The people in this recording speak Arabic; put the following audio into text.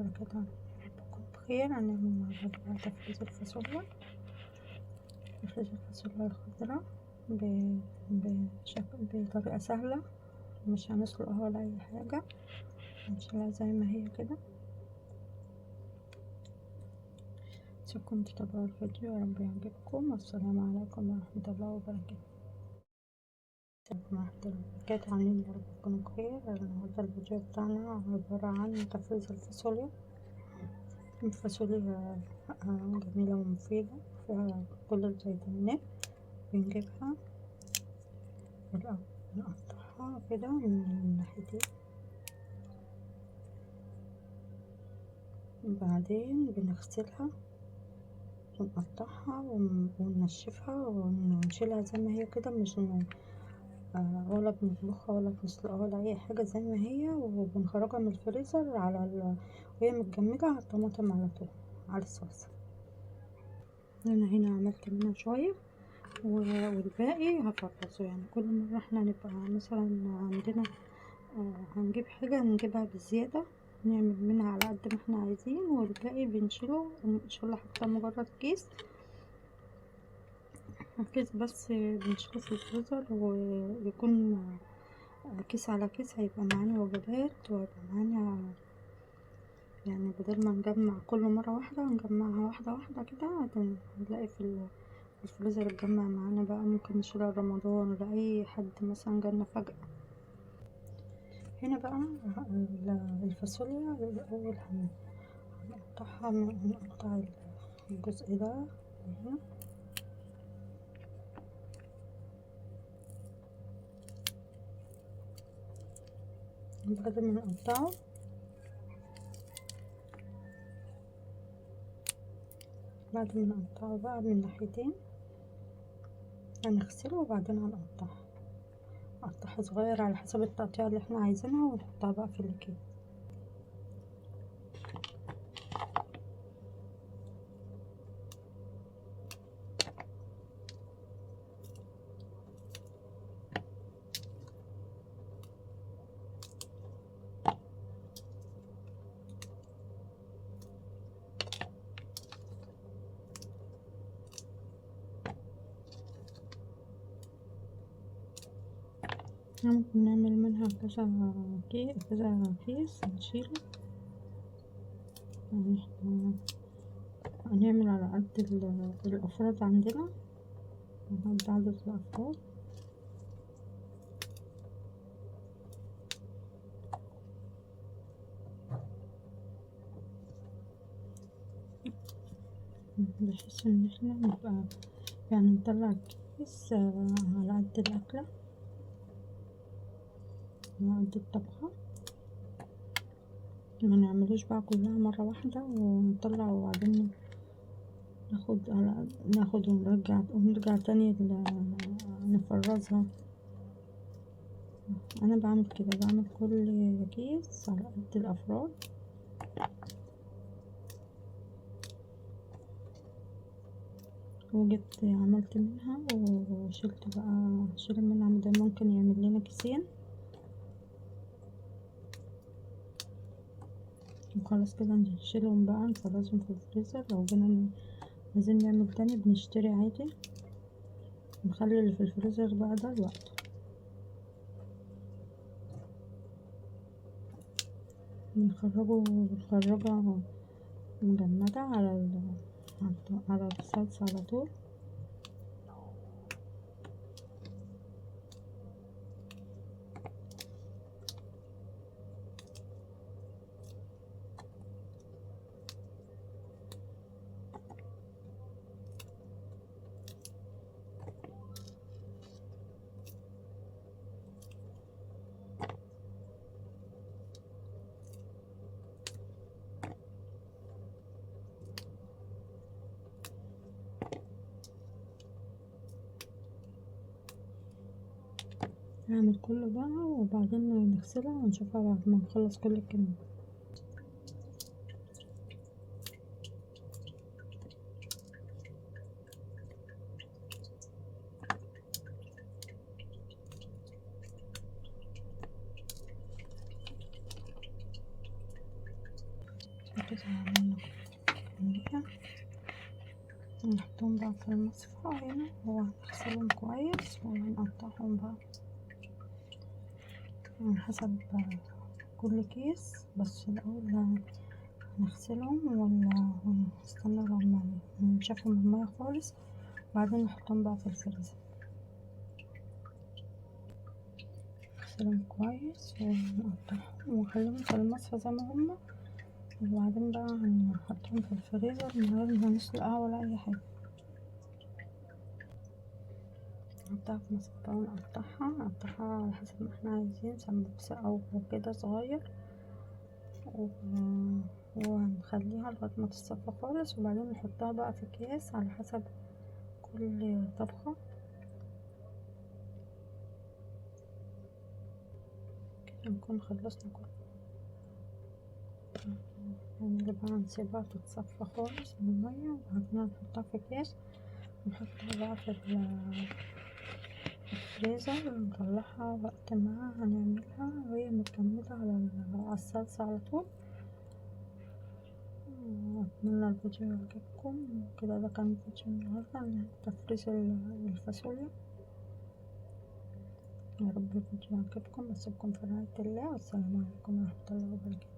وبركاته. ربكم بخير. هنعمل مع بعض بقى تفريز الفاصوليا. تفريز الفاصوليا الخضراء بطريقة سهلة، مش هنسلقها ولا أي حاجة، هنشيلها زي ما هي كده. شكرا تتابعوا الفيديو، يا رب يعجبكم، والسلام عليكم ورحمة الله وبركاته. ورحمة الله وبركاته. عاملين يا رب تكونوا بخير. النهاردة الفيديو بتاعنا عبارة عن تفريز الفاصوليا. الفاصوليا جميلة ومفيدة، فيها كل الفيتامينات. بنجيبها نقطعها كده من الناحيتين، وبعدين بنغسلها ونقطعها وننشفها ونشيلها زي ما هي كده، مش ولا بنطبخها ولا بنسلقها ولا اي حاجة، زي ما هي. وبنخرجها من الفريزر وهي متجمدة على الطماطم على طول، على الصلصة. انا هنا عملت منها شوية والباقي هفرزه. يعني كل مرة احنا نبقى مثلا عندنا هنجيب حاجة نجيبها بزيادة، نعمل منها على قد ما احنا عايزين، والباقي بنشيله ونشيله حتى مجرد كيس بس بنشيله في الفريزر، ويكون كيس على كيس، هيبقى معانا وجبات، وهيبقى معانا يعني بدل ما نجمع كل مرة واحدة نجمعها واحدة واحدة كده، هنلاقي في الفريزر اتجمع معانا بقى. ممكن نشيلها رمضان لأي حد مثلا جالنا فجأة. هنا بقى الفاصوليا الأول هنقطعها، هنقطع الجزء ده هنا، بعد ما نقطعه بقى من ناحيتين هنغسله، وبعدين نقطعها صغير على حسب التقطيع اللي احنا عايزينها، ونحطها بقى في الكيس. ممكن نعمل منها كذا كيس نشيله. يعني احنا هنعمل على قد الأفراد عندنا، على عدد الأفراد. بحيث ان احنا نبقى يعني نطلع الكيس على قد الأكلة، على قد الطبخة. ما نعملوش بقى كلها مرة واحدة ونطلع، وبعدين ناخد ونرجع تاني نفرزها. انا بعمل كده، بعمل كل كيس على قد الافراد. وجبت عملت منها وشلت بقى، شيل منها ده ممكن يعمل لنا كيسين. وخلاص كده نشيلهم بقى، نفرزهم في الفريزر. لو جينا عايزين نعمل تاني بنشتري عادي، نخلي اللي في الفريزر بقى ده لوقته. بنخرجها مجمدة على الصلصة على طول. نعمل كله بقى، وبعدين نغسلها ونشوفها بعد ما نخلص كل الكمية. كده عملنا كمية. نحطهم بقى في المصفى هنا وهنغسلهم كويس وهنقطعهم بقى على حسب كل كيس، بس الأول هنغسلهم ونستنى لما ننشفوا من المية خالص، وبعدين نحطهم بقى في الفريزر. نغسلهم كويس ونقطعهم ونخليهم في المصفى زي ما هما، وبعدين بقى هنحطهم في الفريزر من غير ما نسلقها ولا أي حاجة. نحطها في مصفى ونقطعها على حسب ما احنا عايزين، سمبوسة أو كده صغير، وهنخليها لغاية ما تتصفى خالص، وبعدين نحطها بقى في أكياس على حسب كل طبخة. كده نكون خلصنا كل يعني بقى هنسيبها تتصفى خالص من المية، وبعدين هنحطها في أكياس ونحطها بقى في الفريزر ونطلعها وقت ما هنعملها وهي متجمدة على الصلصة على طول. أتمنى الفيديو يعجبكم. كده ده كان فيديو النهاردة عن تفريز الفاصوليا. يا رب الفيديو يعجبكم، بسيبكم في رعاية الله، والسلام عليكم ورحمة الله وبركاته.